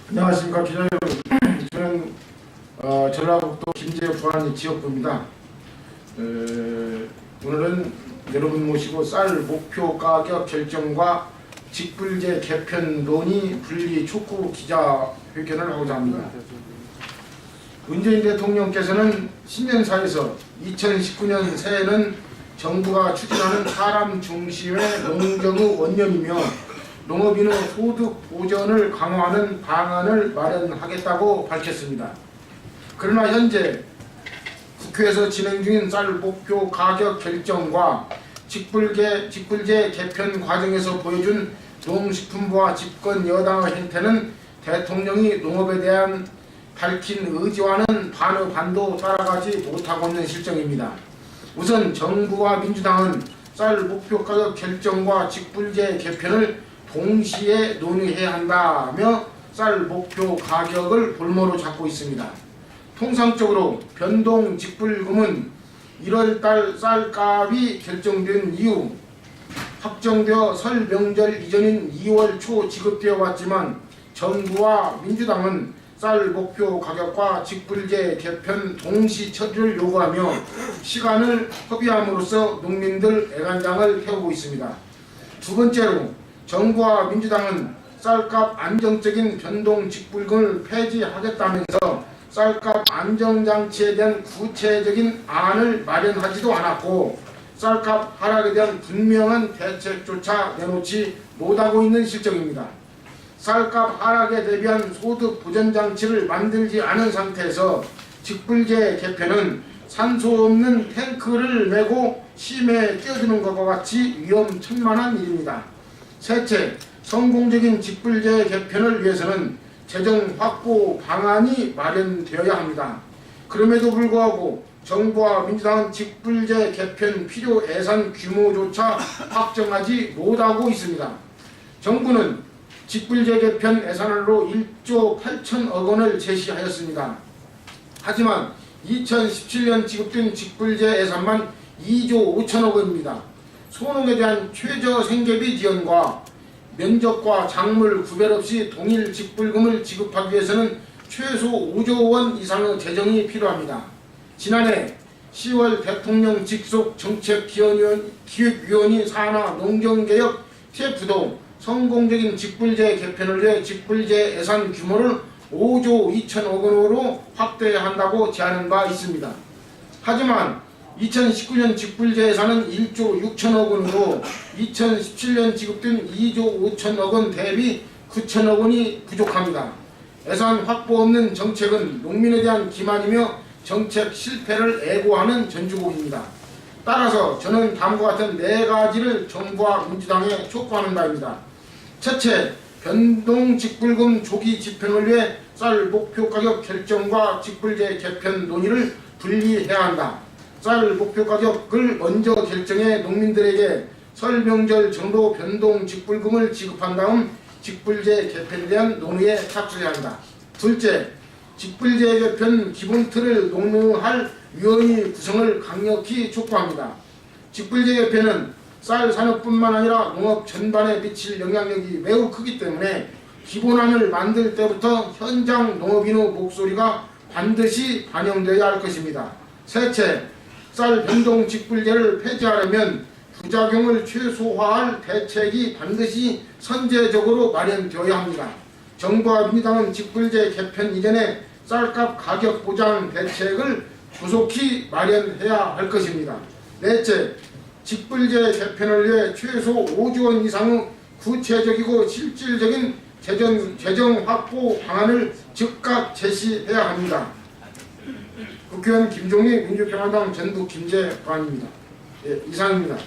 안녕하십니까 기자 여러분. 저는 전라북도 김제 부안리 지역구입니다. 오늘은 여러분 모시고 쌀 목표 가격 결정과 직불제 개편 논의 분리 촉구 기자회견을 하고자 합니다. 문재인 대통령께서는 신년사에서 2019년 새해는 정부가 추진하는 사람 중심의 농경의 원년이며 농업인의 소득 보전을 강화하는 방안을 마련하겠다고 밝혔습니다. 그러나 현재 국회에서 진행 중인 쌀 목표 가격 결정과 직불제 개편 과정에서 보여준 농식품부와 집권 여당의 행태는 대통령이 농업에 대한 밝힌 의지와는 반도 따라가지 못하고 있는 실정입니다. 우선 정부와 민주당은 쌀 목표 가격 결정과 직불제 개편을 동시에 논의해야 한다며 쌀 목표 가격을 볼모로 잡고 있습니다. 통상적으로 변동 직불금은 1월달 쌀값이 결정된 이후 확정되어 설 명절 이전인 2월 초 지급되어 왔지만 정부와 민주당은 쌀 목표 가격과 직불제 개편 동시 처리를 요구하며 시간을 허비함으로써 농민들 애간장을 태우고 있습니다. 두 번째로 정부와 민주당은 쌀값 안정적인 변동 직불금을 폐지하겠다면서 쌀값 안정장치에 대한 구체적인 안을 마련하지도 않았고 쌀값 하락에 대한 분명한 대책조차 내놓지 못하고 있는 실정입니다. 쌀값 하락에 대비한 소득 보전장치를 만들지 않은 상태에서 직불제 개편은 산소 없는 탱크를 메고 심해에 뛰어드는 것과 같이 위험천만한 일입니다. 셋째, 성공적인 직불제 개편을 위해서는 재정 확보 방안이 마련되어야 합니다. 그럼에도 불구하고 정부와 민주당은 직불제 개편 필요 예산 규모조차 확정하지 못하고 있습니다. 정부는 직불제 개편 예산으로 1조 8천억 원을 제시하였습니다. 하지만 2017년 지급된 직불제 예산만 2조 5천억 원입니다. 소농에 대한 최저 생계비 지원과 면적과 작물 구별 없이 동일 직불금을 지급하기 위해서는 최소 5조 원 이상의 재정이 필요합니다. 지난해 10월 대통령 직속 정책기획위원회 산하 농경개혁 TF도 성공적인 직불제 개편을 위해 직불제 예산 규모를 5조 2천억 원으로 확대해야 한다고 제안한 바 있습니다. 하지만 2019년 직불제 예산은 1조 6천억 원으로 2017년 지급된 2조 5천억 원 대비 9천억 원이 부족합니다. 예산 확보 없는 정책은 농민에 대한 기만이며 정책 실패를 애고하는 전주곡입니다. 따라서 저는 다음과 같은 4가지를 정부와 민주당에 촉구하는 바입니다. 첫째, 변동 직불금 조기 집행을 위해 쌀 목표 가격 결정과 직불제 개편 논의를 분리해야 한다. 쌀 목표 가격을 먼저 결정해 농민들에게 설 명절 정도 변동 직불금을 지급한 다음 직불제 개편에 대한 논의에 착수해야 한다. 둘째, 직불제 개편 기본 틀을 논의할 위원회 구성을 강력히 촉구합니다. 직불제 개편은 쌀 산업뿐만 아니라 농업 전반에 미칠 영향력이 매우 크기 때문에 기본안을 만들 때부터 현장 농업인의 목소리가 반드시 반영되어야 할 것입니다. 셋째, 쌀 변동 직불제를 폐지하려면 부작용을 최소화할 대책이 반드시 선제적으로 마련되어야 합니다. 정부와 민주당은 직불제 개편 이전에 쌀값 가격 보장 대책을 조속히 마련해야 할 것입니다. 넷째, 직불제 개편을 위해 최소 5조 원 이상의 구체적이고 실질적인 재정 확보 방안을 즉각 제시해야 합니다. 국회의원 김종리 민주평화당 전북 김제 부안입니다. 이상입니다.